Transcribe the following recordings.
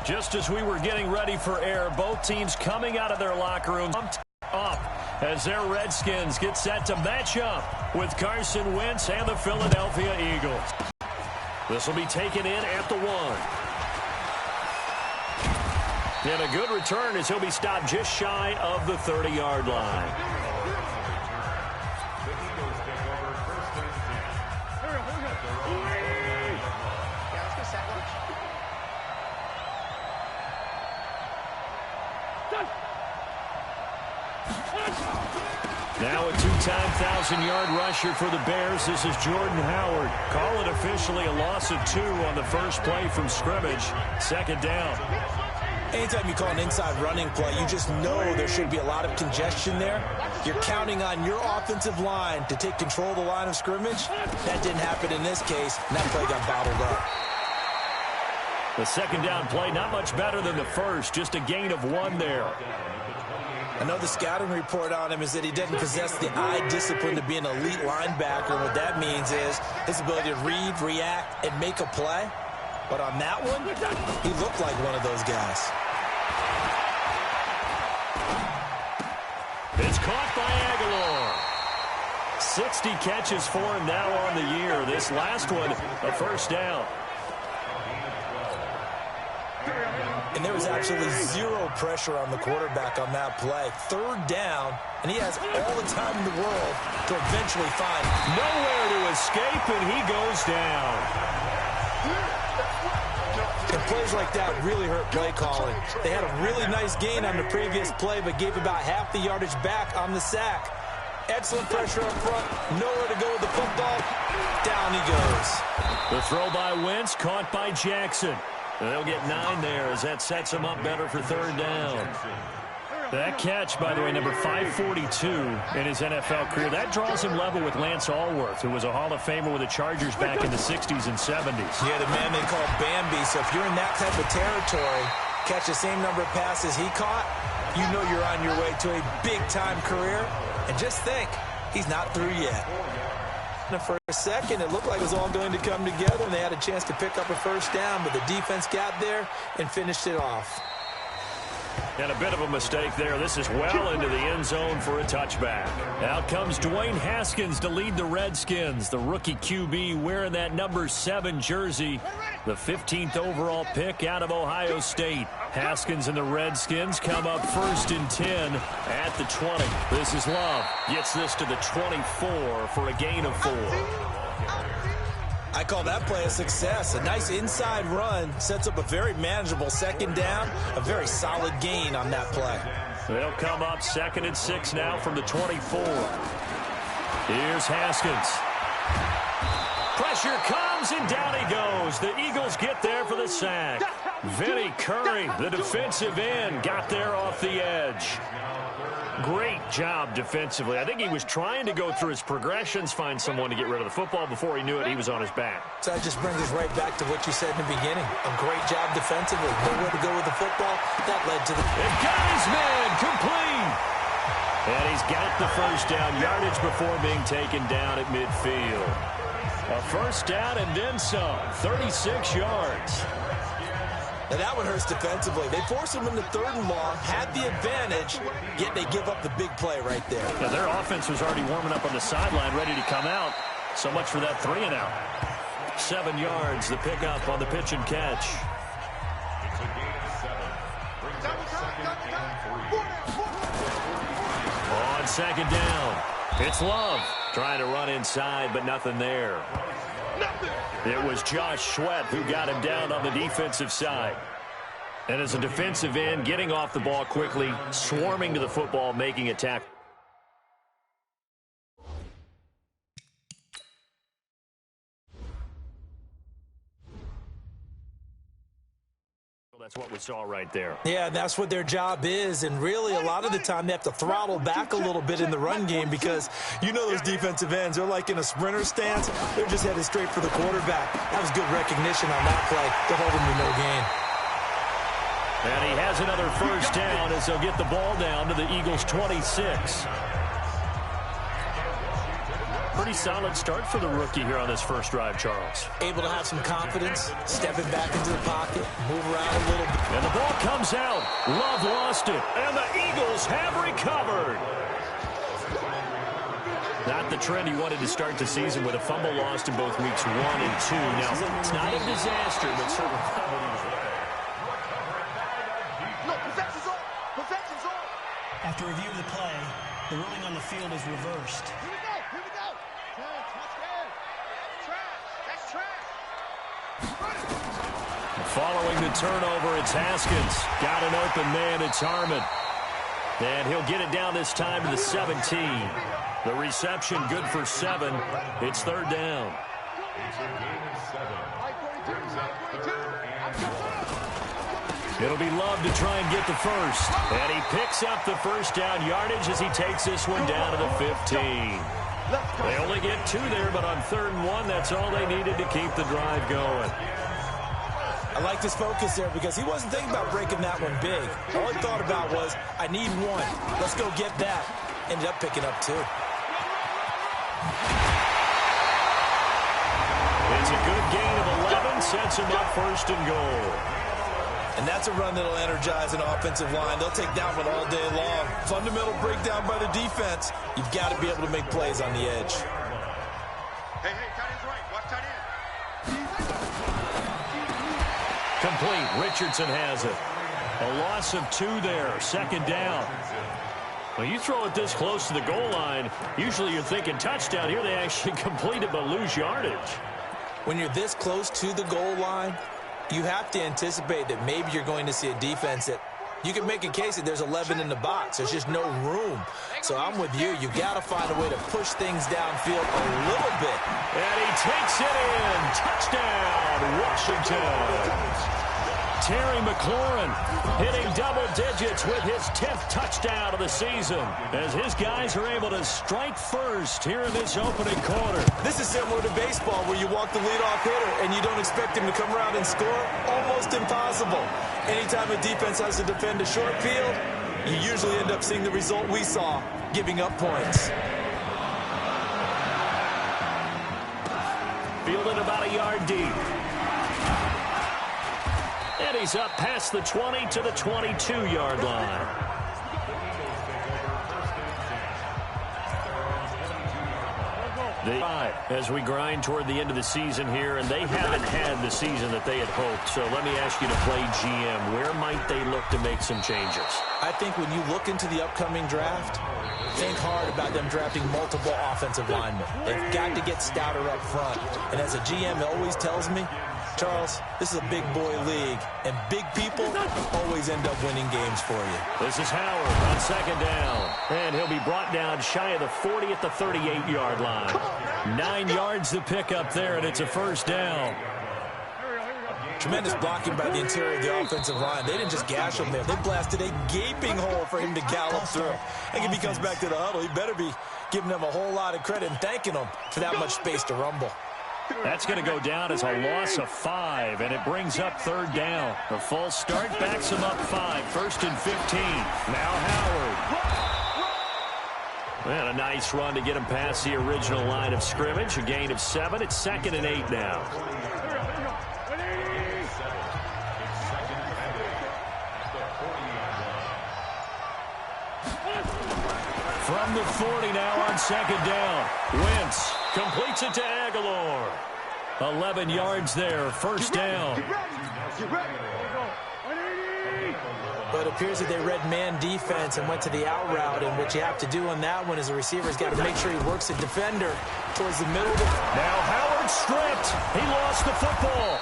Just as we were getting ready for air, both teams coming out of their locker rooms up as their Redskins get set to match up with Carson Wentz and the Philadelphia Eagles. This will be taken in at the 1. And a good return as he'll be stopped just shy of the 30-yard line. Now a two-time 1,000-yard rusher for the Bears. This is Jordan Howard. Call it officially a loss of 2 on the first play from scrimmage. Second down. Anytime you call an inside running play, you just know there should be a lot of congestion there. You're counting on your offensive line to take control of the line of scrimmage. That didn't happen in this case, and that play got bottled up. The second down play, not much better than the first, just a gain of 1 there. I know the scouting report on him is that he doesn't possess the eye discipline to be an elite linebacker. And what that means is his ability to read, react, and make a play. But on that one, he looked like one of those guys. It's caught by Aguilar. 60 catches for him now on the year. This last one, a first down. And there was absolutely zero pressure on the quarterback on that play. Third down, and he has all the time in the world to eventually find nowhere to escape, and he goes down. And plays like that really hurt play calling. They had a really nice gain on the previous play, but gave about half the yardage back on the sack. Excellent pressure up front. Nowhere to go with the football. Down he goes. The throw by Wentz, caught by Jackson. They'll get 9 there as that sets him up better for third down. That catch, by the way, number 542 in his NFL career. That draws him level with Lance Allworth, who was a Hall of Famer with the Chargers back in the 60s and 70s. Yeah, the man they call Bambi. So if you're in that type of territory, catch the same number of passes he caught, you know you're on your way to a big-time career. And just think, he's not through yet. For a second, it looked like it was all going to come together, and they had a chance to pick up a first down, but the defense got there and finished it off. And a bit of a mistake there. This is well into the end zone for a touchback. Out comes Dwayne Haskins to lead the Redskins. The rookie QB wearing that number 7 jersey. The 15th overall pick out of Ohio State. Haskins and the Redskins come up first and 10 at the 20. This is Love. Gets this to the 24 for a gain of 4. I call that play a success. A nice inside run sets up a very manageable second down. A very solid gain on that play. They'll come up 2nd and 6 now from the 24. Here's Haskins. Pressure comes, and down he goes. The Eagles get there for the sack. Vinny Curry, the defensive end, got there off the edge. Great job defensively. I think he was trying to go through his progressions, find someone to get rid of the football. Before he knew it, he was on his back. So that just brings us right back to what you said in the beginning. A great job defensively. Nowhere to go with the football. That led to the... It got his man complete. And he's got the first down yardage before being taken down at midfield. A first down and then some. 36 yards. Now that one hurts defensively. They force him into 3rd and long, had the advantage, yet they give up the big play right there. Yeah, their offense was already warming up on the sideline, ready to come out. So much for that 3-and-out. 7 yards, the pickup on the pitch and catch. On second down, it's Love. Trying to run inside, but nothing there. It was Josh Sweat who got him down on the defensive side. And as a defensive end, getting off the ball quickly, swarming to the football, making a tackle. That's what we saw right there. Yeah, that's what their job is, and really a lot of the time they have to throttle back a little bit in the run game because you know those defensive ends, they're like in a sprinter stance. They're just headed straight for the quarterback. That was good recognition on that play to hold him to no gain. And he has another first down as they'll get the ball down to the Eagles' 26. Pretty pretty solid start for the rookie here on this first drive, Charles. Able to have some confidence, stepping back into the pocket, move around a little bit. And the ball comes out. Love lost it. And the Eagles have recovered. Not the trend he wanted to start the season with a fumble lost in both weeks 1 and 2. Now, it's not a disaster, but certainly not what he was looking. After review of the play, the ruling on the field is reversed. Here we go. That's trash. Following the turnover, it's Haskins. Got an open man, it's Harmon. And he'll get it down this time to the 17. The reception good for 7. It's third down. It'll be Love to try and get the first. And he picks up the first down yardage as he takes this one down to the 15. They only get 2 there, but on 3rd and 1, that's all they needed to keep the drive going. I like his focus there because he wasn't thinking about breaking that one big. All he thought about was, I need 1. Let's go get that. Ended up picking up 2. It's a good gain of 11, sets him up 1st and goal. And that's a run that'll energize an offensive line. They'll take that one all day long. Fundamental breakdown by the defense. You've got to be able to make plays on the edge. Hey, tight end's right. Watch tight end. Complete. Richardson has it. A loss of 2 there. 2nd down. Well, you throw it this close to the goal line, usually you're thinking touchdown. Here they actually complete it but lose yardage. When you're this close to the goal line, you have to anticipate that maybe you're going to see a defense that you can make a case that there's 11 in the box. There's just no room. So I'm with you. You got to find a way to push things downfield a little bit. And he takes it in. Touchdown, Washington. Terry McLaurin hitting double digits with his 10th touchdown of the season as his guys are able to strike first here in this opening quarter. This is similar to baseball where you walk the leadoff hitter and you don't expect him to come around and score. Almost impossible. Anytime a defense has to defend a short field, you usually end up seeing the result we saw, giving up points. Fielded about a yard deep. And he's up past the 20 to the 22-yard line. As we grind toward the end of the season here, and they haven't had the season that they had hoped. So let me ask you to play GM. Where might they look to make some changes? I think when you look into the upcoming draft, think hard about them drafting multiple offensive linemen. They've got to get stouter up front. And as a GM always tells me, Charles, this is a big boy league, and big people always end up winning games for you. This is Howard on 2nd down, and he'll be brought down shy of the 40 at the 38-yard line. 9 yards to pick up there, and it's a 1st down. Tremendous blocking by the interior of the offensive line. They didn't just gash him there. They blasted a gaping hole for him to gallop through. I think if he comes back to the huddle, he better be giving them a whole lot of credit and thanking them for that much space to rumble. That's going to go down as a loss of 5, and it brings up 3rd down. The false start backs him up 5, 1st and 15. Now Howard. And a nice run to get him past the original line of scrimmage. A gain of 7. It's 2nd and 8 now. From the 40 now on 2nd down. Wentz completes it to Aguilar. 11 yards there, 1st down. But it appears that they read man defense and went to the out route, and what you have to do on that one is the receiver's got to make sure he works the defender towards the middle. Now Howard stripped. He lost the football.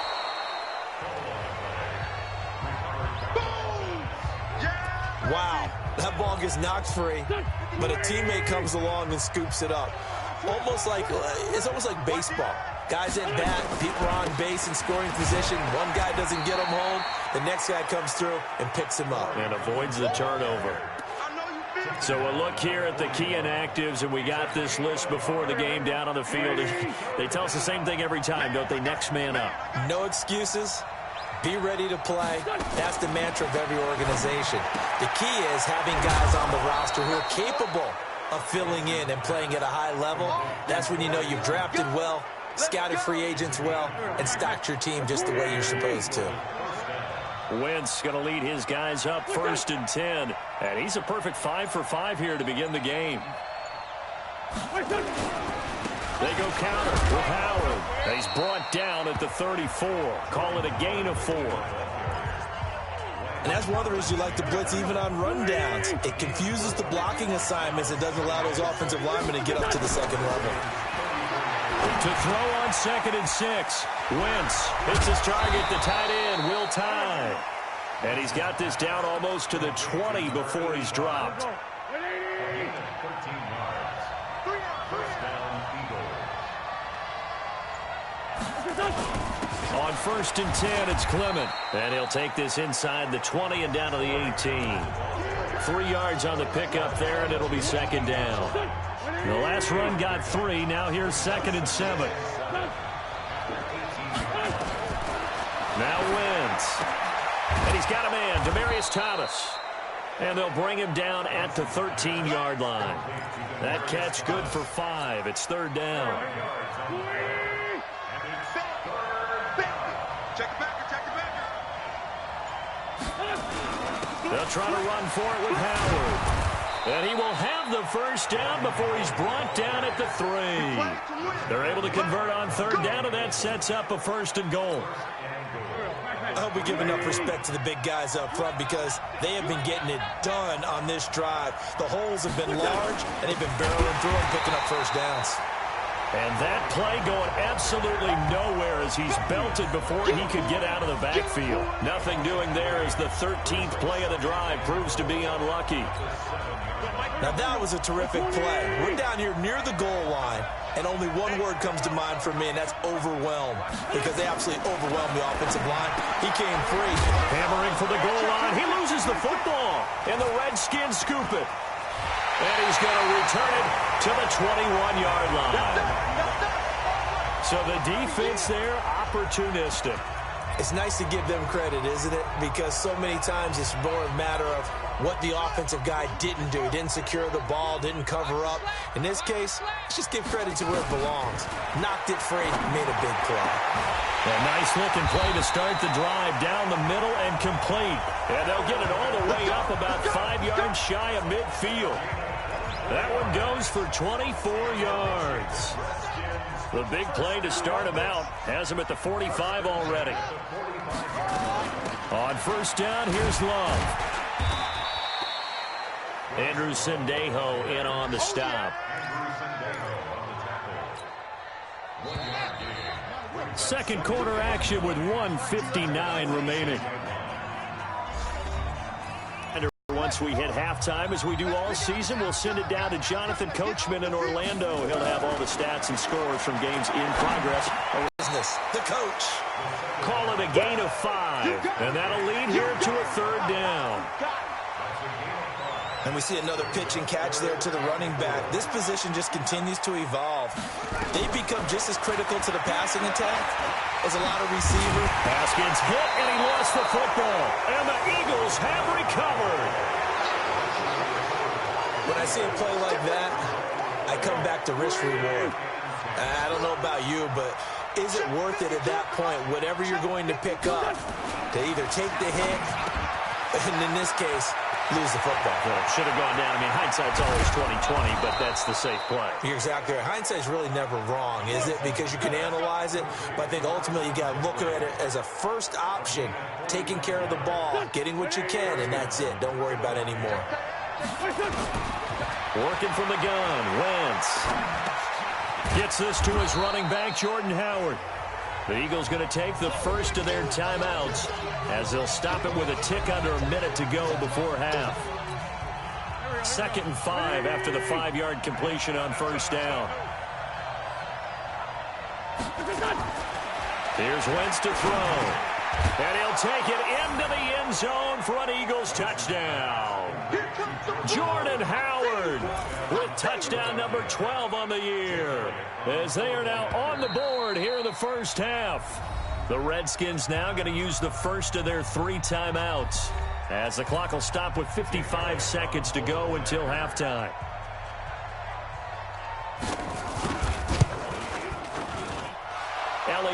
Wow, that ball gets knocked free, but a teammate comes along and scoops it up. It's almost like baseball. Guys at bat, people are on base in scoring position. One guy doesn't get him home. The next guy comes through and picks him up. And avoids the turnover. So a look here at the key inactives, and we got this list before the game down on the field. They tell us the same thing every time, don't they? Next man up. No excuses. Be ready to play. That's the mantra of every organization. The key is having guys on the roster who are capable of filling in and playing at a high level, that's when you know you've drafted well, scouted free agents well, and stocked your team just the way you're supposed to. Wentz going to lead his guys up 1st and 10. And he's a perfect 5 for 5 here to begin the game. They go counter with Howard. He's brought down at the 34. Call it a gain of 4. And that's one of the reasons you like to blitz even on rundowns. It confuses the blocking assignments. It doesn't allow those offensive linemen to get up to the second level. To throw on 2nd and 6. Wentz hits his target, the tight end, Will Tye. And he's got this down almost to the 20 before he's dropped. On 1st and 10, it's Clement. And he'll take this inside the 20 and down to the 18. 3 yards on the pickup there, and it'll be 2nd down. The last run got 3. Now here's 2nd and 7. Now Wentz. And he's got a man, Demaryius Thomas. And they'll bring him down at the 13-yard line. That catch good for 5. It's 3rd down. They'll try to run for it with Howard. And he will have the 1st down before he's brought down at the 3. They're able to convert on 3rd down, and that sets up a 1st and goal. I hope we give enough respect to the big guys up front because they have been getting it done on this drive. The holes have been large, and they've been barreling through and picking up 1st downs. And that play going absolutely nowhere as he's belted before he could get out of the backfield. Nothing doing there as the 13th play of the drive proves to be unlucky. Now that was a terrific play. We're down here near the goal line, and only one word comes to mind for me, and that's overwhelmed, because they absolutely overwhelmed the offensive line. He came free. Hammering for the goal line. He loses the football, and the Redskins scoop it. And he's going to return it to the 21-yard line. So the defense there, opportunistic. It's nice to give them credit, isn't it? Because so many times it's more a matter of what the offensive guy didn't do. He didn't secure the ball, didn't cover up. In this case, let's just give credit to where it belongs. Knocked it free, made a big play. A nice-looking play to start the drive down the middle and complete. And they'll get it all the way up about 5 yards shy of midfield. That one goes for 24 yards. The big play to start him out has him at the 45 already. On 1st down, here's Love. Andrew Sendejo in on the stop. Second quarter action with 1:59 remaining. Once we hit halftime, as we do all season, we'll send it down to Jonathan Coachman in Orlando. He'll have all the stats and scores from games in progress. Business, the coach. Call it a gain of 5, and that'll lead here to a 3rd down. And we see another pitch and catch there to the running back. This position just continues to evolve. They become just as critical to the passing attack as a lot of receivers. Haskins hit, and he lost the football. And the Eagles have recovered. When I see a play like that, I come back to risk reward. I don't know about you, but is it worth it at that point, whatever you're going to pick up, to either take the hit, and in this case, lose the football? Well, should have gone down. I mean, hindsight's always 20/20, but that's the safe play. You're exactly right. Hindsight's really never wrong, is it? Because you can analyze it, but I think ultimately you got to look at it as a first option, taking care of the ball, getting what you can, and that's it. Don't worry about any more. Working from the gun, Wentz gets this to his running back, Jordan Howard. The Eagles going to take the first of their timeouts as they'll stop it with a tick under a minute to go before half. 2nd and 5 after the 5-yard completion on 1st down. Here's Wentz to throw. And he'll take it into the end zone for an Eagles touchdown. Jordan Howard with touchdown number 12 on the year, as they are now on the board here in the first half. The Redskins now going to use the first of their 3 timeouts, as the clock will stop with 55 seconds to go until halftime.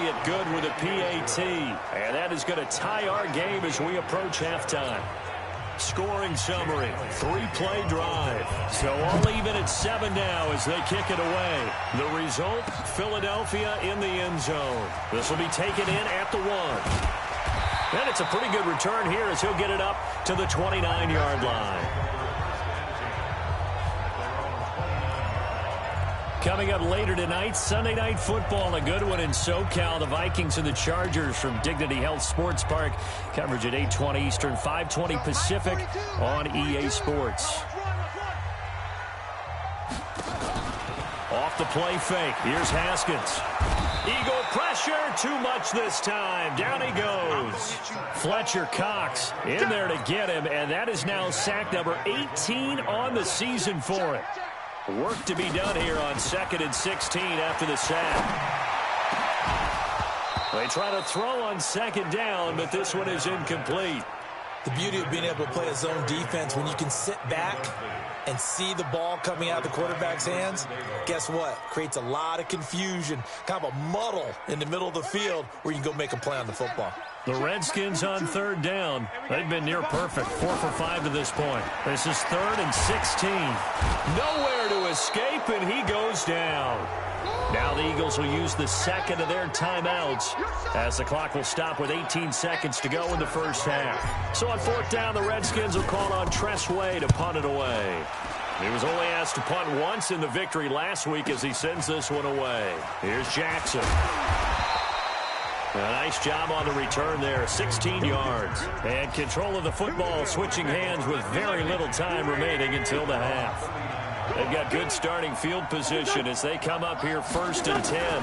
it good with a PAT. And that is going to tie our game as we approach halftime. Scoring summary, 3-play drive. So all even at 7 now as they kick it away. The result, Philadelphia in the end zone. This will be taken in at the 1. And it's a pretty good return here as he'll get it up to the 29-yard line. Coming up later tonight, Sunday Night Football, a good one in SoCal. The Vikings and the Chargers from Dignity Health Sports Park. Coverage at 8:20 Eastern, 5:20 Pacific on EA Sports. Off the play fake. Here's Haskins. Eagle pressure, too much this time. Down he goes. Fletcher Cox in there to get him, and that is now sack number 18 on the season for it. Work to be done here on 2nd and 16 after the sack. They try to throw on 2nd down, but this one is incomplete. The beauty of being able to play a zone defense when you can sit back and see the ball coming out of the quarterback's hands, guess what? Creates a lot of confusion, kind of a muddle in the middle of the field where you can go make a play on the football. The Redskins on 3rd down. They've been near perfect, 4 for 5 to this point. This is 3rd and 16. Nowhere to escape, and he goes down. Now the Eagles will use the second of their timeouts as the clock will stop with 18 seconds to go in the first half. So on 4th down, the Redskins will call on Tress Way to punt it away. He was only asked to punt once in the victory last week as he sends this one away. Here's Jackson. A nice job on the return there, 16 yards. And control of the football switching hands with very little time remaining until the half. They've got good starting field position as they come up here 1st and 10.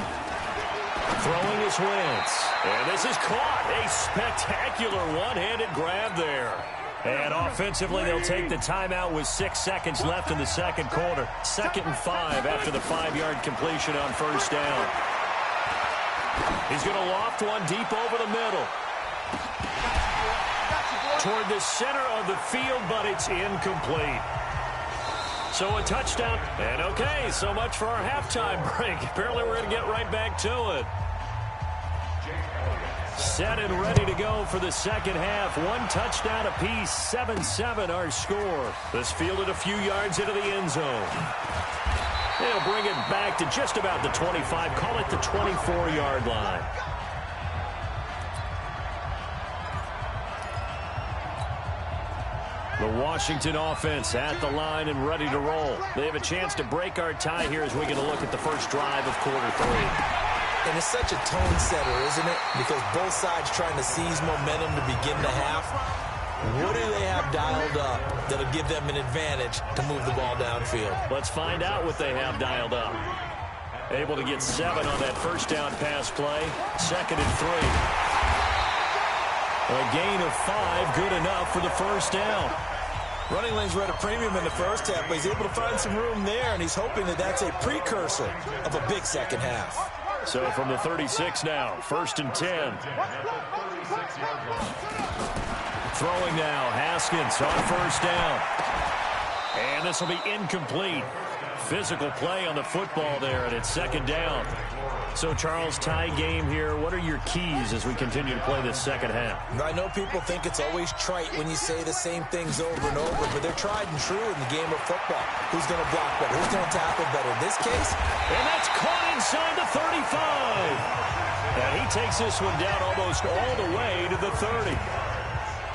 Throwing is Wentz. And this is caught. A spectacular one-handed grab there. And offensively, they'll take the timeout with 6 seconds left in the second quarter. 2nd and 5 after the 5-yard completion on 1st down. He's going to loft one deep over the middle. Toward the center of the field, but it's incomplete. So a touchdown. And okay, so much for our halftime break. Apparently we're going to get right back to it. Set and ready to go for the second half. 1 touchdown apiece, 7-7 our score. This fielded a few yards into the end zone. They'll bring it back to just about the 25. Call it the 24-yard line. The Washington offense at the line and ready to roll. They have a chance to break our tie here as we get a look at the first drive of quarter 3. And it's such a tone setter, isn't it? Because both sides trying to seize momentum to begin the half. What do they have dialed up that'll give them an advantage to move the ball downfield? Let's find out what they have dialed up. Able to get 7 on that first down pass play. 2nd and 3. A gain of 5, good enough for the first down. Running lanes were at a premium in the first half, but he's able to find some room there, and he's hoping that that's a precursor of a big second half. So from the 36 now, 1st and 10. Throwing now, Haskins on 1st down. And this will be incomplete. Physical play on the football there, and it's 2nd down. So, Charles, tie game here. What are your keys as we continue to play this second half? I know people think it's always trite when you say the same things over and over, but they're tried and true in the game of football. Who's going to block better? Who's going to tackle better? In this case, and that's caught inside the 35. And he takes this one down almost all the way to the 30.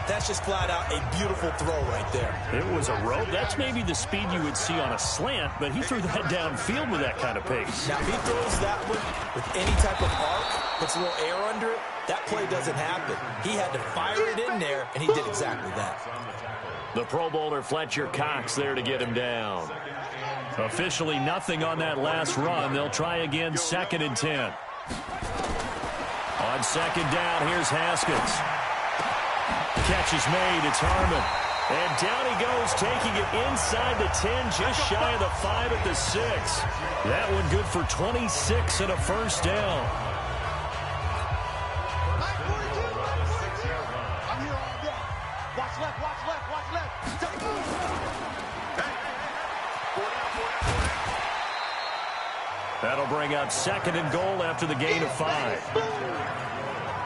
That's just flat out a beautiful throw right there. It was a rope. That's maybe the speed you would see on a slant, but he threw that downfield with that kind of pace. Now, if he throws that one with any type of arc, puts a little air under it, that play doesn't happen. He had to fire it in there, and he did exactly that. The Pro Bowler Fletcher Cox there to get him down. Officially nothing on that last run. They'll try again, 2nd and 10. On 2nd down, here's Haskins. Catch is made. It's Harmon. And down he goes, taking it inside the 10, just shy of the 5 at the 6. That one good for 26 and a first down. Watch left, watch left, watch left. That'll bring up 2nd and goal after the gain of 5.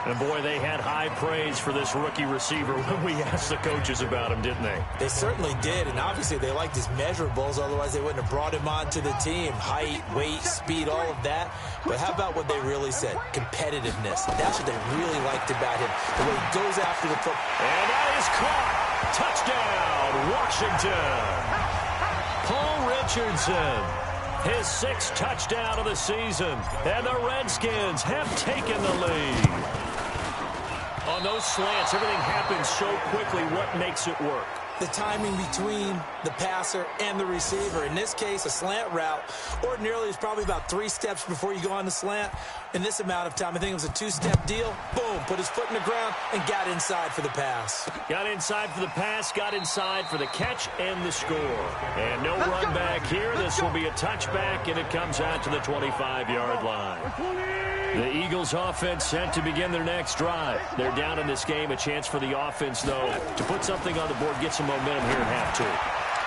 And, boy, they had high praise for this rookie receiver when we asked the coaches about him, didn't they? They certainly did, and obviously they liked his measurables. Otherwise, they wouldn't have brought him onto the team. Height, weight, speed, all of that. But how about what they really said? Competitiveness. That's what they really liked about him, the way he goes after the football. And that is caught. Touchdown, Washington. Paul Richardson. His 6th touchdown of the season. And the Redskins have taken the lead. On those slants, everything happens so quickly. What makes it work? The timing between the passer and the receiver. In this case, a slant route ordinarily is probably about 3 steps before you go on the slant. In this amount of time, I think it was a 2-step deal. Boom, put his foot in the ground and got inside for the pass. Got inside for the pass, got inside for the catch and the score. And no run back here. This will be a touchback, and it comes out to the 25-yard line. The Eagles offense set to begin their next drive. They're down in this game. A chance for the offense, though, to put something on the board, get some momentum here in half 2.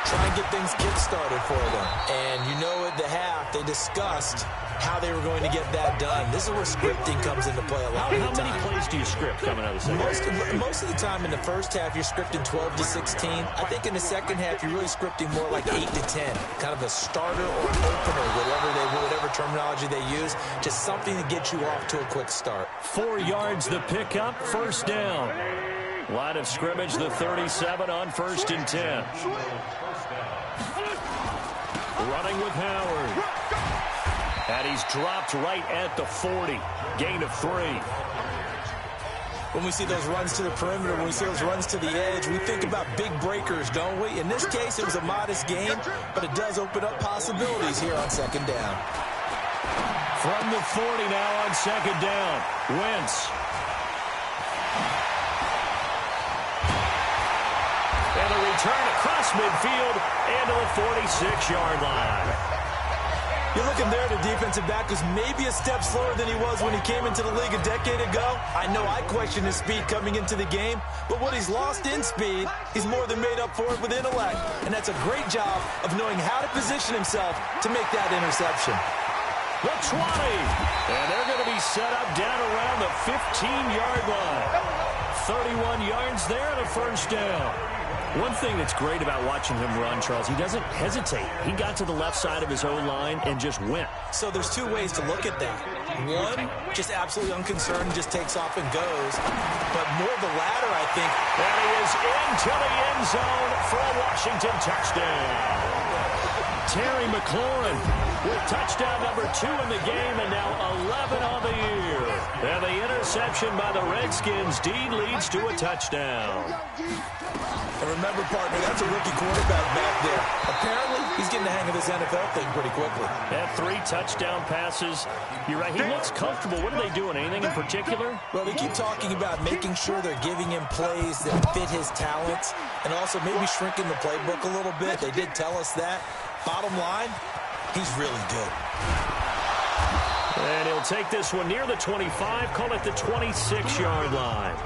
Try and get things kick-started for them. And you know at the half, they discussed how they were going to get that done. This is where scripting comes into play a lot of the time. How many plays do you script coming out of the second? Most of the time in the first half, you're scripting 12 to 16. I think in the second half, you're really scripting more like 8 to 10. Kind of a starter or an opener, whatever terminology they use. Just something to get you off to a quick start. 4 yards the pickup, 1st down. Line of scrimmage, the 37 on 1st and 10. Running with Howard. And he's dropped right at the 40. Gain of 3. When we see those runs to the perimeter, when we see those runs to the edge, we think about big breakers, don't we? In this case, it was a modest gain, but it does open up possibilities here on 2nd down. From the 40 now on 2nd down. Wentz. And a return across midfield and to the 46-yard line. You're looking there at a defensive back who's maybe a step slower than he was when he came into the league a decade ago. I know I questioned his speed coming into the game, but what he's lost in speed, he's more than made up for it with intellect. And that's a great job of knowing how to position himself to make that interception. The 20. And they're going to be set up down around the 15-yard line. 31 yards there and a 1st down. One thing that's great about watching him run, Charles, he doesn't hesitate. He got to the left side of his own line and just went. So there's 2 ways to look at that. One, just absolutely unconcerned, just takes off and goes. But more the latter, I think. And he is into the end zone for a Washington touchdown. Terry McLaurin with touchdown number 2 in the game and now 11 on the year. And the interception by the Redskins. Dean leads to a touchdown. And remember, partner, that's a rookie quarterback back there. Apparently, he's getting the hang of this NFL thing pretty quickly. Had 3 touchdown passes. You're right, he looks comfortable. What are they doing? Anything in particular? Well, they keep talking about making sure they're giving him plays that fit his talents and also maybe shrinking the playbook a little bit. They did tell us that. Bottom line, he's really good. And he'll take this one near the 25, call it the 26-yard line.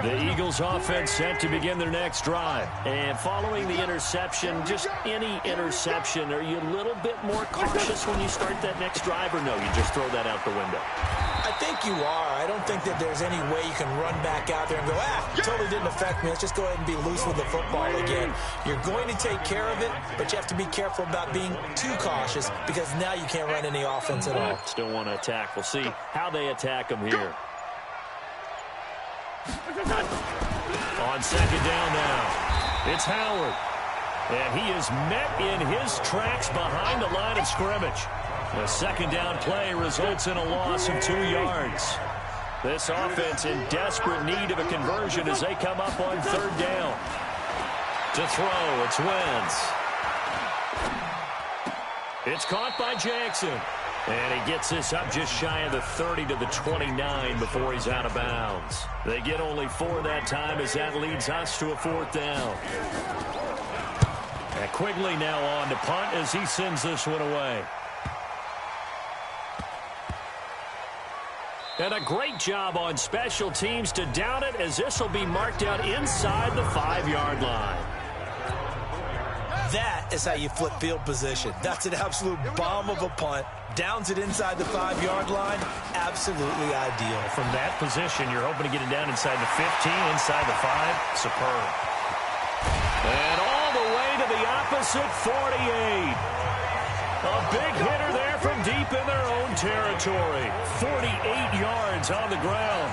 The Eagles offense set to begin their next drive. And following the interception, just any interception, are you a little bit more cautious when you start that next drive, or no, you just throw that out the window? I think you are. I don't think that there's any way you can run back out there and go, totally didn't affect me. Let's just go ahead and be loose with the football again. You're going to take care of it, but you have to be careful about being too cautious because now you can't run any offense at all. Still want to attack. We'll see how they attack them here. On 2nd down now, it's Howard. And he is met in his tracks behind the line of scrimmage. The 2nd down play results in a loss of 2 yards. This offense in desperate need of a conversion as they come up on 3rd down. To throw, it's Wentz. It's caught by Jackson. And he gets this up just shy of the 30 to the 29 before he's out of bounds. They get only 4 that time as that leads us to a 4th down. And Quigley now on to punt as he sends this one away. And a great job on special teams to down it as this will be marked out inside the 5-yard line. That is how you flip field position. That's an absolute bomb of a punt. Downs it inside the 5-yard line. Absolutely ideal. From that position, you're hoping to get it down inside the 15, inside the 5. Superb. And all the way to the opposite 48. A big hitter there from deep in their own territory. 48 yards on the ground.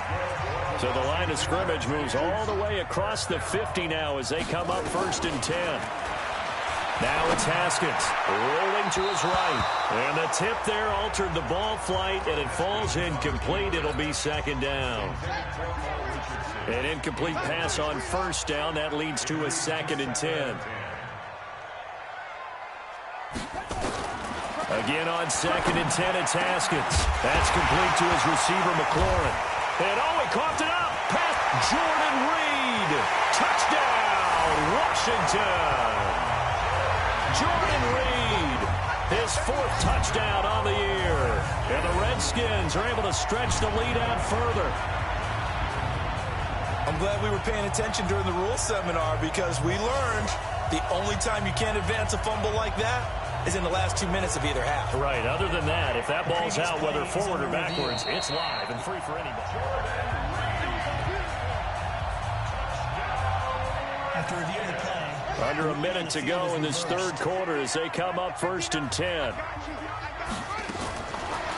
So the line of scrimmage moves all the way across the 50 now as they come up 1st and 10. Now it's Haskins rolling to his right. And the tip there altered the ball flight, and it falls incomplete. It'll be 2nd down. An incomplete pass on 1st down. That leads to a 2nd and 10. Again on 2nd and 10, it's Haskins. That's complete to his receiver, McLaurin. And he coughed it up. Past Jordan Reed. Touchdown, Washington. Jordan Reed, his 4th touchdown on the year. And the Redskins are able to stretch the lead out further. I'm glad we were paying attention during the rules seminar because we learned the only time you can't advance a fumble like that is in the last 2 minutes of either half. Right. Other than that, if that ball's out, whether forward or backwards, it's live and free for anybody. After reviewing the play, under a minute to go in this 3rd quarter as they come up 1st and 10.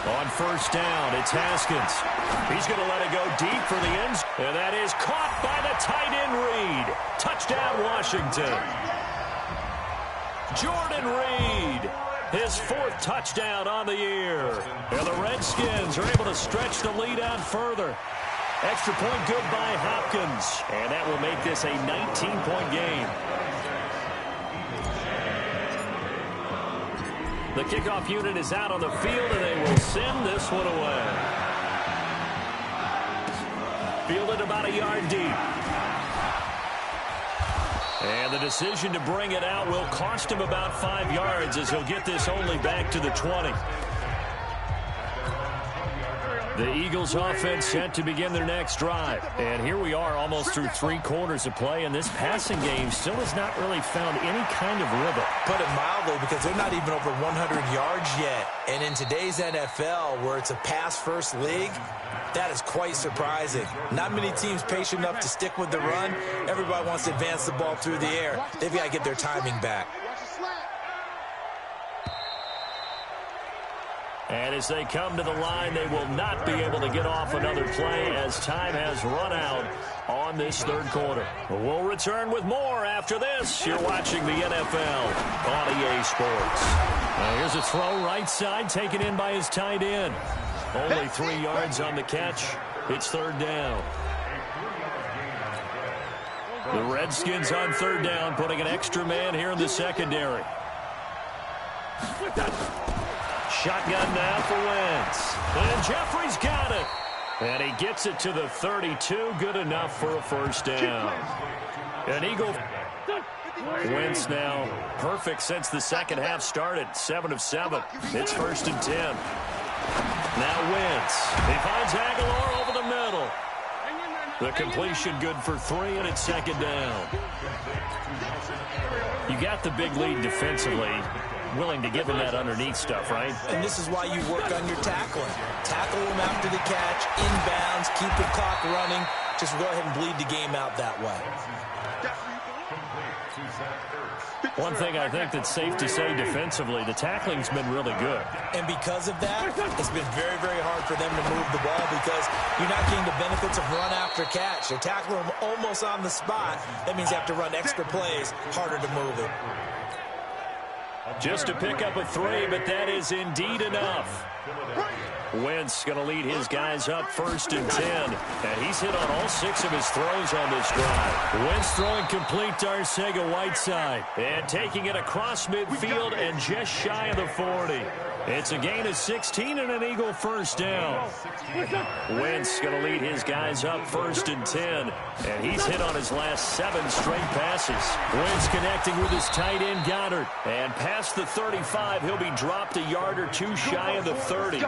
On 1st down, it's Haskins. He's going to let it go deep for the end. And that is caught by the tight end Reed. Touchdown, Washington. Jordan Reed, his 4th touchdown on the year. And the Redskins are able to stretch the lead out further. Extra point good by Hopkins. And that will make this a 19-point game. The kickoff unit is out on the field, and they will send this one away. Fielded about a yard deep. And the decision to bring it out will cost him about 5 yards as he'll get this only back to the 20. The Eagles offense set to begin their next drive. And here we are almost through 3 quarters of play, and this passing game still has not really found any kind of rhythm. Put it mildly, because they're not even over 100 yards yet. And in today's NFL, where it's a pass-first league, that is quite surprising. Not many teams patient enough to stick with the run. Everybody wants to advance the ball through the air. They've got to get their timing back. And as they come to the line, they will not be able to get off another play as time has run out on this 3rd quarter. We'll return with more after this. You're watching the NFL on EA Sports. Now here's a throw right side taken in by his tight end. Only 3 yards on the catch. It's 3rd down. The Redskins on 3rd down, putting an extra man here in the secondary. Shotgun now for Wentz. And Jeffrey's got it. And he gets it to the 32. Good enough for a 1st down. An Eagle. Wentz now perfect since the 2nd half started. 7 of 7. It's 1st and 10. Now Wentz. He finds Aguilar over the middle. The completion good for 3, and it's 2nd down. You got the big lead defensively. Willing to give him that underneath stuff, right? And this is why you work on your tackling. Tackle him after the catch, inbounds, keep the clock running. Just go ahead and bleed the game out that way. One thing I think that's safe to say defensively, the tackling's been really good. And because of that, it's been very, very hard for them to move the ball because you're not getting the benefits of run after catch. They're tackling them almost on the spot. That means you have to run extra plays, harder to move it. Just to pick up a 3, but that is indeed enough. Wentz going to lead his guys up 1st and 10. And he's hit on all 6 of his throws on this drive. Wentz throwing complete to Arcega-Whiteside. And taking it across midfield and just shy of the 40. It's a gain of 16 and an Eagle 1st down. Wentz going to lead his guys up 1st and 10. And he's hit on his last 7 straight passes. Wentz connecting with his tight end Goddard. And past the 35, he'll be dropped a yard or 2 shy of the 30.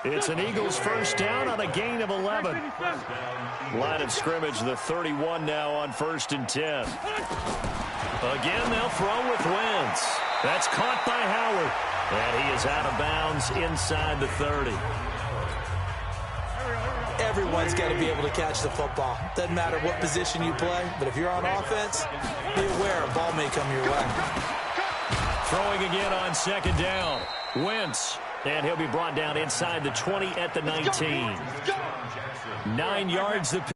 It's an Eagles 1st down on a gain of 11. Line of scrimmage, the 31 now on 1st and 10. Again, they'll throw with Wentz. That's caught by Howard. And he is out of bounds inside the 30. Everyone's got to be able to catch the football. Doesn't matter what position you play, but if you're on offense, be aware a ball may come your way. Throwing again on second down. Wentz. And he'll be brought down inside the 20 at the 19. 9 yards the